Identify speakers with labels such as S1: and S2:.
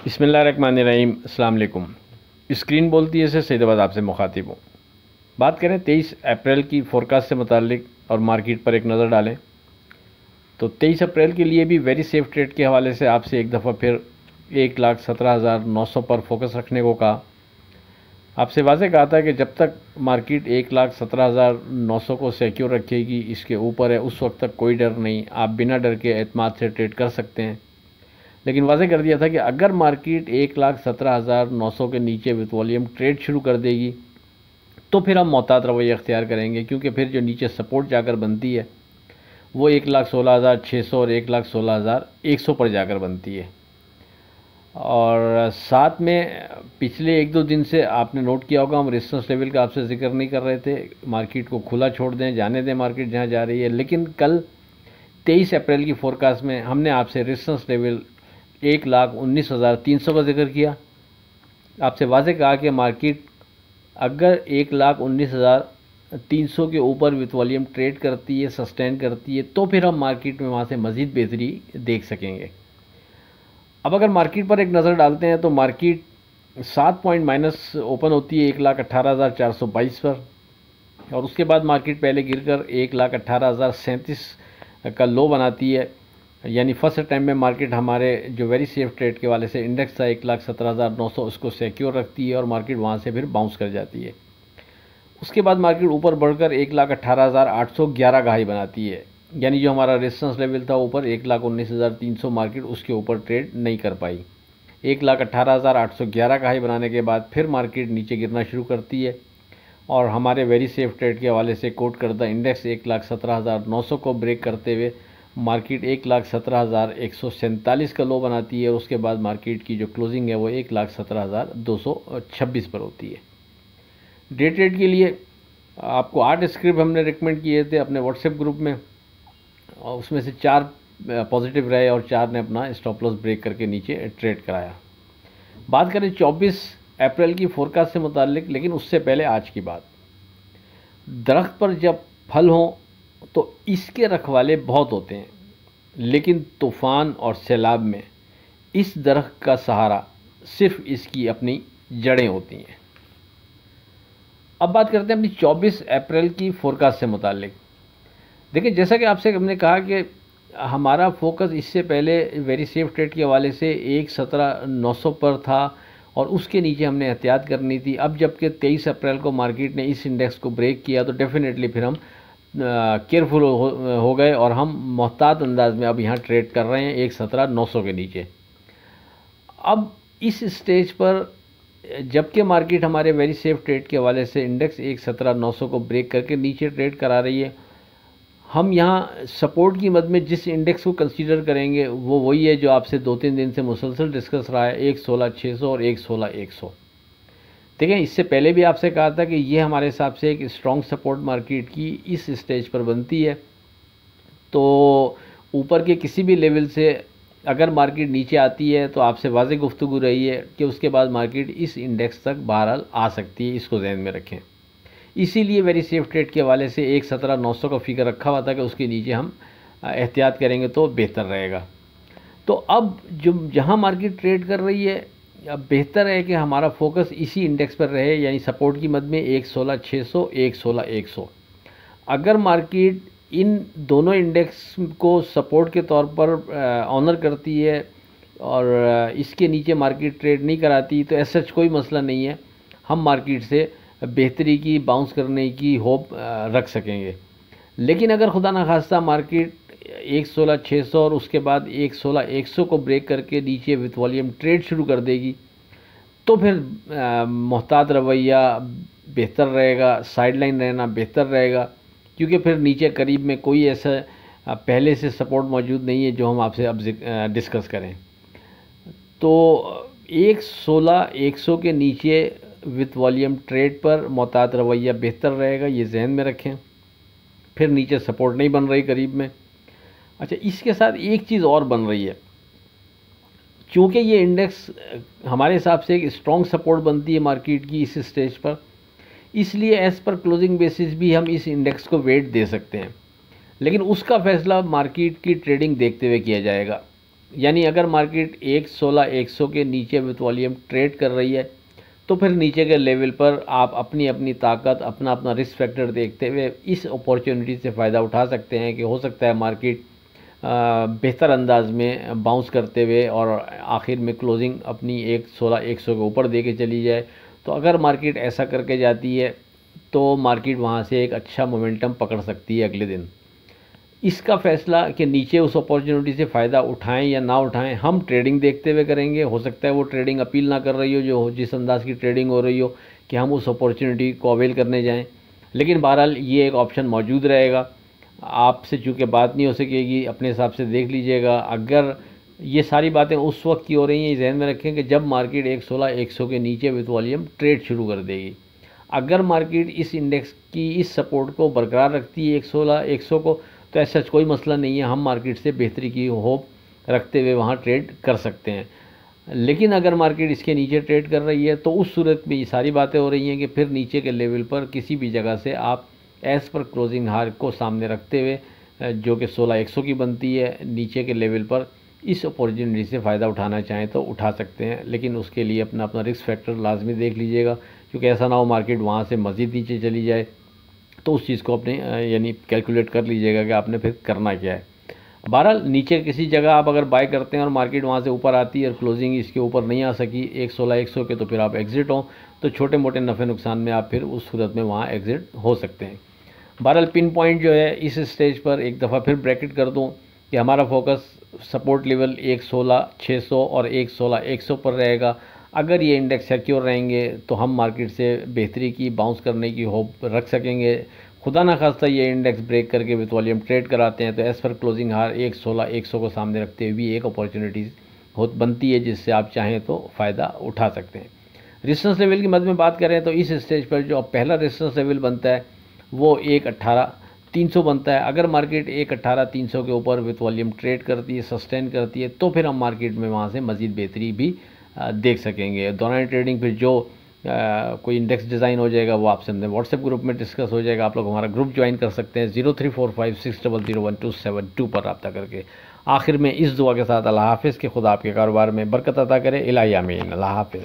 S1: बिस्मिल्लाहिर्रहमानिर्रहीम। अस्सलाम वालेकुम। स्क्रीन बोलती है से सैयदाबाद आपसे मुखातिब हूँ। बात करें 23 अप्रैल की फ़ोरकास्ट से मुतालिक और मार्केट पर एक नज़र डालें तो 23 अप्रैल के लिए भी वेरी सेफ ट्रेड के हवाले से आपसे एक दफ़ा फिर 1,17,900 पर फोकस रखने को कहा। आपसे वाज़ेह कहा था कि जब तक मार्केट 1,17,900 को सिक्योर रखेगी, इसके ऊपर है, उस वक्त तक कोई डर नहीं, आप बिना डर के एतमाद से ट्रेड कर सकते हैं। लेकिन वाज़ेह कर दिया था कि अगर मार्केट 1,17,900 के नीचे विथ वॉल्यूम ट्रेड शुरू कर देगी तो फिर हम मोहतात रवैया अख्तियार करेंगे, क्योंकि फिर जो नीचे सपोर्ट जाकर बनती है वो 1,16,600 और 1,16,100 पर जाकर बनती है। और साथ में पिछले एक दो दिन से आपने नोट किया होगा, हम रेजिस्टेंस लेवल का आपसे जिक्र नहीं कर रहे थे। मार्केट को खुला छोड़ दें, जाने दें मार्केट जहाँ जा रही है। लेकिन कल 23 अप्रैल की फ़ोरकास्ट में हमने आपसे रेजिस्टेंस लेवल 1,19,300 का जिक्र किया। आपसे वाज़ेह कहा कि मार्केट अगर 1,19,300 के ऊपर विथ वॉल्यूम ट्रेड करती है, सस्टेन करती है, तो फिर हम मार्केट में वहाँ से मज़ीद बेहतरी देख सकेंगे। अब अगर मार्केट पर एक नज़र डालते हैं तो मार्केट 7 पॉइंट माइनस ओपन होती है 1,18,422 पर, और उसके बाद मार्केट पहले गिरकर 1,18,037 का लो बनाती है। यानी फर्स्ट टाइम में मार्केट हमारे जो वेरी सेफ ट्रेड के वाले से इंडेक्स था 1,17,900, उसको सिक्योर रखती है और मार्केट वहाँ से फिर बाउंस कर जाती है। उसके बाद मार्केट ऊपर बढ़कर 1,18,811 का हाई बनाती है। यानी जो हमारा रेजिस्टेंस लेवल था ऊपर 1,19,300, मार्केट उसके ऊपर ट्रेड नहीं कर पाई। 1,18,811 का हाई बनाने के बाद फिर मार्केट नीचे गिरना शुरू करती है और हमारे वेरी सेफ ट्रेड के हवाले से कोट करदा इंडेक्स 1,17,900 को ब्रेक करते हुए मार्केट 1,17,147 का लो बनाती है और उसके बाद मार्केट की जो क्लोजिंग है वो 1,17,226 पर होती है। डे ट्रेड के लिए आपको 8 स्क्रिप्ट हमने रिकमेंड किए थे अपने व्हाट्सएप ग्रुप में, और उसमें से 4 पॉजिटिव रहे और 4 ने अपना स्टॉप लॉस ब्रेक करके नीचे ट्रेड कराया। बात करें 24 अप्रैल की फ़ोरकास्ट से मुतालिक, लेकिन उससे पहले आज की बात। दरख्त पर जब फल हों तो इसके रखवाले बहुत होते हैं, लेकिन तूफ़ान और सैलाब में इस दरख्त का सहारा सिर्फ इसकी अपनी जड़ें होती हैं। अब बात करते हैं अपनी 24 अप्रैल की फ़ोरकास्ट से मुतालिक। देखिए, जैसा कि आपसे हमने कहा कि हमारा फोकस इससे पहले वेरी सेफ ट्रेड के हवाले से 1,17,900 पर था और उसके नीचे हमने एहतियात करनी थी। अब जबकि 23 अप्रैल को मार्केट ने इस इंडेक्स को ब्रेक किया तो डेफिनेटली फिर हम केयरफुल हो गए और हम मोहतात अंदाज में अब यहाँ ट्रेड कर रहे हैं 1,17,900 के नीचे। अब इस स्टेज पर जबकि मार्केट हमारे वेरी सेफ ट्रेड के हवाले से इंडेक्स 1,17,900 को ब्रेक करके नीचे ट्रेड करा रही है, हम यहाँ सपोर्ट की मद में जिस इंडेक्स को कंसीडर करेंगे वो वही है जो आपसे 2-3 दिन से मुसलसल डिस्कस रहा है, 1,16,600 और 1,16,100। देखें, इससे पहले भी आपसे कहा था कि ये हमारे हिसाब से एक स्ट्रॉन्ग सपोर्ट मार्केट की इस स्टेज पर बनती है। तो ऊपर के किसी भी लेवल से अगर मार्केट नीचे आती है तो आपसे वाज़ेह गुफ्तगू रही है कि उसके बाद मार्केट इस इंडेक्स तक बहरहाल आ सकती है, इसको ज़हन में रखें। इसीलिए वेरी सेफ ट्रेड के हवाले से 1,17,900 का फिगर रखा हुआ था कि उसके नीचे हम एहतियात करेंगे तो बेहतर रहेगा। तो अब जो जहाँ मार्केट ट्रेड कर रही है, अब बेहतर है कि हमारा फोकस इसी इंडेक्स पर रहे, यानी सपोर्ट की मद में 1,16,600, 1,16,100। अगर मार्केट इन दोनों इंडेक्स को सपोर्ट के तौर पर ऑनर करती है और इसके नीचे मार्केट ट्रेड नहीं कराती तो ऐसा कोई मसला नहीं है, हम मार्केट से बेहतरी की, बाउंस करने की होप रख सकेंगे। लेकिन अगर खुदा न खास्ता मार्केट 1,16,600 और उसके बाद 1,16,100 को ब्रेक करके नीचे विथ वॉल्यूम ट्रेड शुरू कर देगी तो फिर मोहतात रवैया बेहतर रहेगा, साइडलाइन रहना बेहतर रहेगा, क्योंकि फिर नीचे करीब में कोई ऐसा पहले से सपोर्ट मौजूद नहीं है जो हम आपसे अब डिस्कस करें। तो 1,16,100 के नीचे विथ वॉल्यूम ट्रेड पर मोहतात रवैया बेहतर रहेगा, ये जहन में रखें। फिर नीचे सपोर्ट नहीं बन रही करीब में। अच्छा, इसके साथ एक चीज़ और बन रही है, चूँकि ये इंडेक्स हमारे हिसाब से एक स्ट्रॉन्ग सपोर्ट बनती है मार्केट की इस स्टेज पर, इसलिए एज़ पर क्लोजिंग बेसिस भी हम इस इंडेक्स को वेट दे सकते हैं, लेकिन उसका फ़ैसला मार्केट की ट्रेडिंग देखते हुए किया जाएगा। यानी अगर मार्केट 116,100 के नीचे विथ वॉल्यूम ट्रेड कर रही है तो फिर नीचे के लेवल पर आप अपनी अपनी ताकत, अपना अपना रिस्क फैक्टर देखते हुए इस अपॉर्चुनिटी से फ़ायदा उठा सकते हैं कि हो सकता है मार्केट बेहतर अंदाज में बाउंस करते हुए और आखिर में क्लोजिंग अपनी 116,100 के ऊपर दे के चली जाए। तो अगर मार्केट ऐसा करके जाती है तो मार्केट वहाँ से एक अच्छा मोमेंटम पकड़ सकती है अगले दिन। इसका फ़ैसला कि नीचे उस अपॉर्चुनिटी से फ़ायदा उठाएं या ना उठाएं, हम ट्रेडिंग देखते हुए करेंगे। हो सकता है वो ट्रेडिंग अपील ना कर रही हो, जो जिस अंदाज़ की ट्रेडिंग हो रही हो कि हम उस अपॉर्चुनिटी को अवेल करने जाएं, लेकिन बहरहाल ये एक ऑप्शन मौजूद रहेगा। आपसे चूँकि बात नहीं हो सकेगी, अपने हिसाब से देख लीजिएगा। अगर ये सारी बातें उस वक्त की हो रही हैं, ये ध्यान में रखें कि जब मार्केट 116,100 के नीचे विथ वॉल्यूम ट्रेड शुरू कर देगी। अगर मार्केट इस इंडेक्स की इस सपोर्ट को बरकरार रखती है 116,100 को, तो ऐसा कोई मसला नहीं है, हम मार्केट से बेहतरी की होप रखते हुए वहाँ ट्रेड कर सकते हैं। लेकिन अगर मार्केट इसके नीचे ट्रेड कर रही है तो उस सूरत में ये सारी बातें हो रही हैं कि फिर नीचे के लेवल पर किसी भी जगह से आप एज़ पर क्लोजिंग हार को सामने रखते हुए जो कि 16,100 की बनती है, नीचे के लेवल पर इस अपॉर्चुनिटी से फ़ायदा उठाना चाहें तो उठा सकते हैं। लेकिन उसके लिए अपना अपना रिस्क फैक्टर लाजमी देख लीजिएगा, क्योंकि ऐसा ना हो मार्केट वहाँ से मज़ीद नीचे चली जाए। तो उस चीज़ को अपने यानी कैलकुलेट कर लीजिएगा कि आपने फिर करना क्या है। बहरहाल नीचे किसी जगह आप अगर बाय करते हैं और मार्केट वहाँ से ऊपर आती है और क्लोजिंग इसके ऊपर नहीं आ सकी 116,100 के, तो फिर आप एग्ज़िट हो, तो छोटे मोटे नफ़े नुकसान में आप फिर उस सूरत में वहाँ एग्ज़िट हो सकते हैं। बहरहाल पिन पॉइंट जो है इस स्टेज पर एक दफ़ा फिर ब्रैकेट कर दूँ कि हमारा फोकस सपोर्ट लेवल 116,600 और 116,100 पर रहेगा। अगर ये इंडेक्स सिक्योर रहेंगे तो हम मार्केट से बेहतरी की, बाउंस करने की होप रख सकेंगे। खुदा ना खास्ता ये इंडेक्स ब्रेक करके विथ वॉल्यूम ट्रेड कराते हैं तो एज़ पर क्लोजिंग हार 116,100 को सामने रखते हुए भी एक अपॉर्चुनिटी बनती है जिससे आप चाहें तो फ़ायदा उठा सकते हैं। रेजिस्टेंस लेवल की मद में बात करें तो इस स्टेज पर जो पहला रेजिस्टेंस लेवल बनता है वो 118,300 बनता है। अगर मार्केट 118,300 के ऊपर विथ वॉल्यूम ट्रेड करती है, सस्टेन करती है, तो फिर हम मार्केट में वहाँ से मज़ीद बेहतरी भी देख सकेंगे। दौरान ट्रेडिंग फिर जो कोई इंडेक्स डिज़ाइन हो जाएगा वो आपसे हमने व्हाट्सएप ग्रुप में डिस्कस हो जाएगा। आप लोग हमारा ग्रुप ज्वाइन कर सकते हैं 0345600172 पर रब्ता करके। आखिर में इस दुआ के साथ अल्लाह हाफ़िज़, के खुदा आपके कारोबार में बरकत अता करे। इलाही आमीन। अल्लाह हाफ़िज़।